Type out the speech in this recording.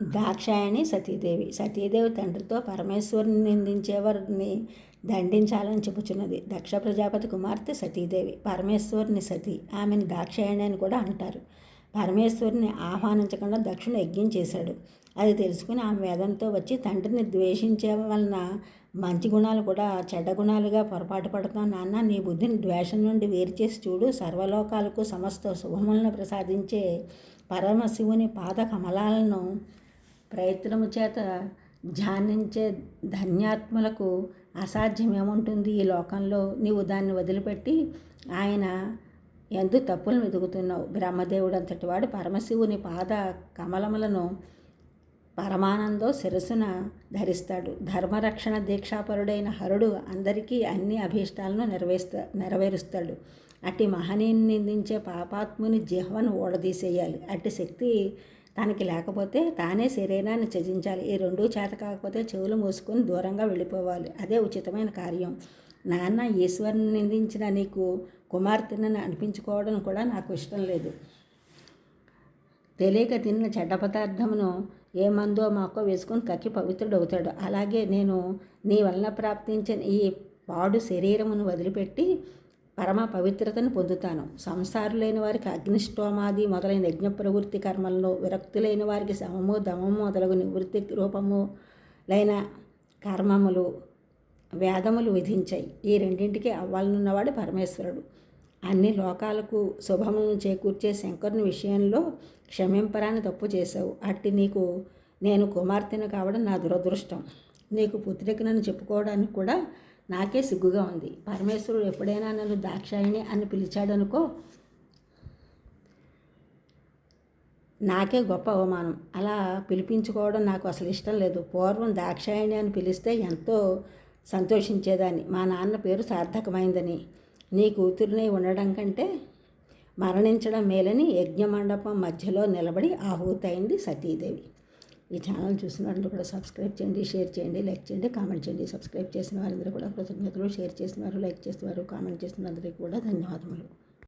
దాక్షాయణి సతీదేవి తండ్రితో పరమేశ్వరుని నిందించేవారిని దండించాలని చెప్పుచున్నది. దక్ష ప్రజాపతి కుమార్తె సతీదేవి, పరమేశ్వరుని సతీ. ఆమెను దాక్షాయణి అని కూడా అంటారు. పరమేశ్వరుని ఆహ్వానించకుండా దక్షుడు యజ్ఞం చేశాడు. అది తెలుసుకుని ఆమె వేదంతో వచ్చి తండ్రిని ద్వేషించే వలన మంచి గుణాలు కూడా చెడ్డ గుణాలుగా పొరపాటు పడుతున్నావు నాన్న. నీ బుద్ధిని ద్వేషం నుండి వేరు చేసి చూడు. సర్వలోకాలకు సమస్త శుభములను ప్రసాదించే పరమశివుని పాద కమలాలను ప్రయత్నము చేత ధ్యానించే ధన్యాత్ములకు అసాధ్యమేముంటుంది ఈ లోకంలో. నీవు దాన్ని వదిలిపెట్టి ఆయన ఎందు తప్పులను వెతుకుతున్నావు. బ్రహ్మదేవుడు అంతటి వాడు పరమశివుని పాద కమలములను పరమానందో శిరస్సున ధరిస్తాడు. ధర్మరక్షణ దీక్షాపరుడైన హరుడు అందరికీ అన్ని అభీష్టాలను నెరవేరుస్తాడు. అట్టి మహనీయుని నిందించే పాపాత్ముని జిహ్వను ఊడదీసేయాలి. అట్టి శక్తి తనకి లేకపోతే తానే శరీరాన్ని త్యజించాలి. ఈ రెండూ చేత కాకపోతే చెవులు మూసుకొని దూరంగా వెళ్ళిపోవాలి. అదే ఉచితమైన కార్యం. నాన్న, ఈశ్వరుని నిందించిన నీకు కుమార్తెనని అనిపించుకోవడం కూడా నాకు ఇష్టం లేదు. తెలియక తిన్న చెడ్డ పదార్థమును ఏ మందో మాకో వేసుకొని కక్కి పవిత్రుడవుతాడు. అలాగే నేను నీ వలన ప్రాప్తించిన ఈ పాడు శరీరమును వదిలిపెట్టి పరమ పవిత్రతను పొందుతాను. సంసారులైన వారికి అగ్నిష్టోమాది మొదలైన యజ్ఞ ప్రవృత్తి కర్మలను, విరక్తులైన వారికి శమము దమము మొదలగు నివృత్తి రూపములైన కర్మములు వేదములు విధించాయి. ఈ రెండింటికి అవ్వాలనున్నవాడు పరమేశ్వరుడు. అన్ని లోకాలకు శుభములను చేకూర్చే శంకరుని విషయంలో క్షమింపరాని తప్పు చేశావు. అట్టి నీకు నేను కుమార్తెను కావడం నా దురదృష్టం. నీకు పుత్రికనని చెప్పుకోవడానికి కూడా నాకే సిగ్గుగా ఉంది. పరమేశ్వరుడు ఎప్పుడైనా నన్ను దాక్షాయిణి అని పిలిచాడనుకో, నాకే గొప్ప అవమానం. అలా పిలిపించుకోవడం నాకు అసలు ఇష్టం లేదు. పూర్వం దాక్షాయిణి అని పిలిస్తే ఎంతో సంతోషించేదాన్ని. మా నాన్న పేరు సార్థకమైందని. నీ కూతురునై ఉండడం కంటే మరణించడం మేలని యజ్ఞమండపం మధ్యలో నిలబడి ఆహుతైంది సతీదేవి. ఈ ఛానల్ చూసిన వారందరూ కూడా సబ్స్క్రైబ్ చేయండి, షేర్ చేయండి, లైక్ చేయండి, కామెంట్ చేయండి. సబ్స్క్రైబ్ చేసిన వారందరూ కూడా కృతజ్ఞతలు. షేర్ చేసిన వారు, లైక్ చేసిన వారు, కామెంట్ చేసిన వారందరికీ కూడా ధన్యవాదములు.